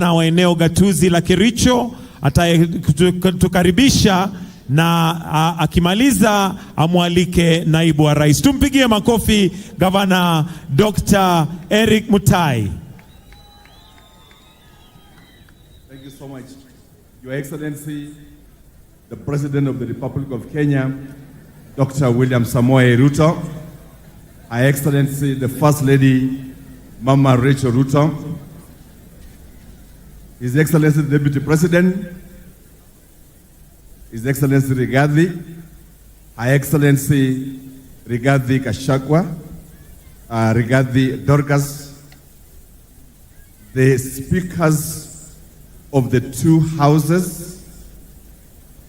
na wa eneo gatuzi la Kericho atatukaribisha na akimaliza amwalike naibu wa rais. Tumpigie makofi Gavana Dr. Eric Mutai. Thank you so much. Your Excellency, the President of the Republic of Kenya, Dr. William Samoei Ruto, Her Excellency, the First Lady, Mama Rachel Ruto, His Excellency, the Deputy President, His Excellency Rigathi, Her Excellency Rigathi Gachagua, Rigathi Dorcas, the speakers of the two houses,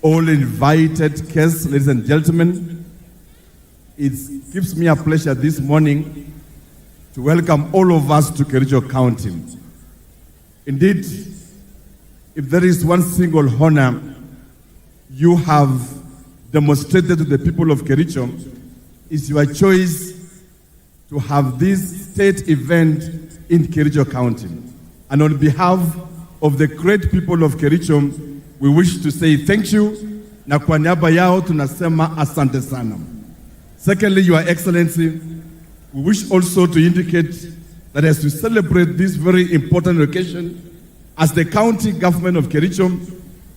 all invited guests, ladies and gentlemen. It gives me a pleasure this morning to welcome all of us to Kericho County. Indeed, if there is one single honor you have demonstrated to the people of Kericho, is your choice to have this state event in Kericho County. And on behalf of the great people of Kericho, we wish to say thank you, na kwa niaba yao tunasema asante sana. Secondly, Your Excellency, we wish also to indicate that as we celebrate this very important occasion, as the county government of Kericho,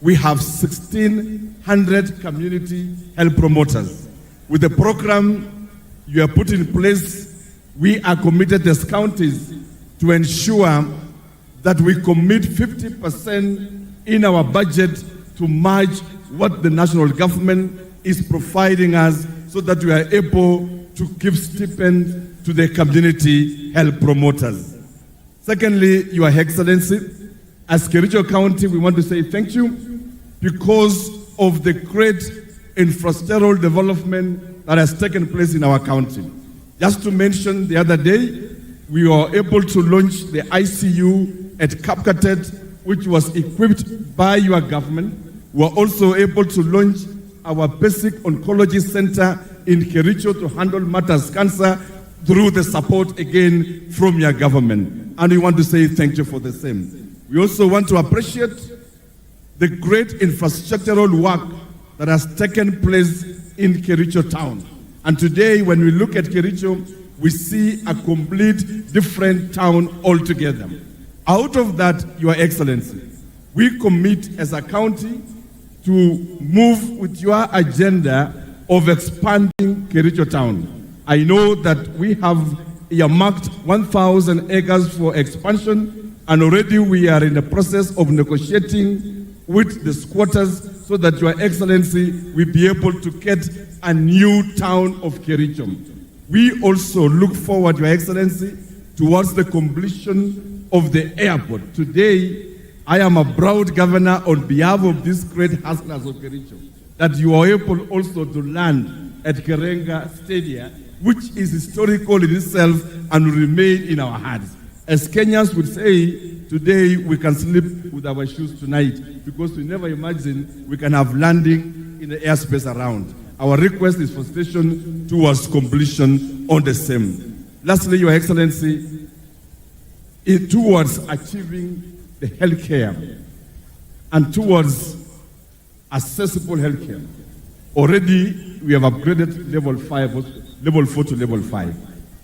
we have 1,600 community health promoters. With the program you have put in place, we are committed as counties to ensure that we commit 50% in our budget to match what the national government is providing us, so that we are able to give stipend to the community health promoters. Secondly, Your Excellency, as Kericho County, we want to say thank you because of the great infrastructural development that has taken place in our county. Just to mention, the other day, we were able to launch the ICU at Kapkatet, which was equipped by your government. We were also able to launch our basic oncology center in Kericho to handle matters cancer through the support again from your government. And we want to say thank you for the same. We also want to appreciate the great infrastructural work that has taken place in Kericho town. And today, when we look at Kericho, we see a complete different town altogether. Out of that, Your Excellency, we commit as a county to move with your agenda of expanding Kericho town. I know that we have earmarked 1,000 acres for expansion, and already we are in the process of negotiating with the squatters so that Your Excellency will be able to get a new town of Kericho. We also look forward, Your Excellency, towards the completion of the airport. Today, I am a proud governor on behalf of these great hustlers of Kericho, that you are able also to land at Karenga Stadium, which is historical in itself and will remain in our hearts. As Kenyans would say, today we can sleep with our shoes tonight, because we never imagined we can have landing in the airspace around. Our request is for station towards completion on the same. Lastly, Your Excellency, towards achieving the healthcare and towards accessible healthcare, already we have upgraded level 4 to level 5.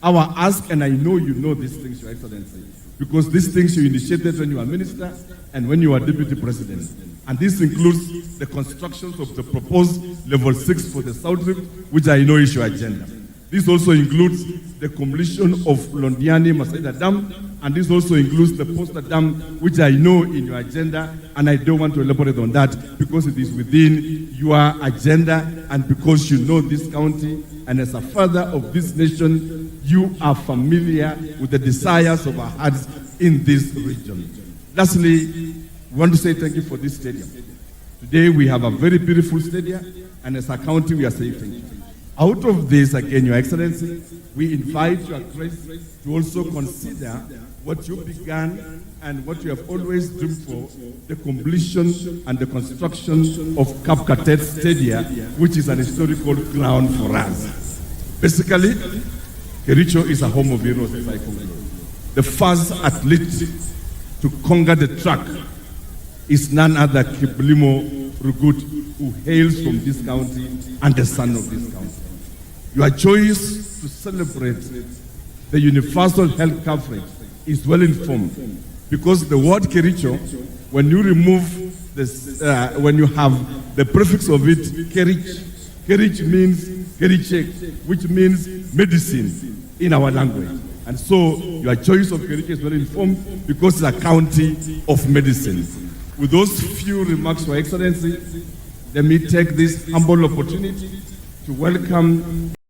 Our ask, and I know you know these things, Your Excellency, because these things you initiated when you were minister and when you were deputy president. And this includes the constructions of the proposed level 6 for the South Rift, which I know is your agenda. This also includes the completion of Londiani Masaida Dam, and this also includes the Poster Dam, which I know in your agenda, and I don't want to elaborate on that because it is within your agenda and because you know this county, and as a father of this nation, you are familiar with the desires of our hearts in this region. Lastly, we want to say thank you for this stadium. Today we have a very beautiful stadium, and as a county we are saying thank you. Out of this, again, Your Excellency, we invite Your Grace to also consider what you began and what you have always dreamed for, the completion and the construction of Kapkatet Stadium, which is an historical ground for us. Basically, Kericho is a home of heroes, as I conclude. The first athlete to conquer the track is none other Kiblimo Rugut, who hails from this county and the son of this county. Your choice to celebrate the universal health coverage is well informed, because the word Kericho, when you remove this, when you have the prefix of it, Kerich means Keriche, which means medicine in our language. And so your choice of Kericho is well informed because it's a county of medicine. With those few remarks, Your Excellency, let me take this humble opportunity to welcome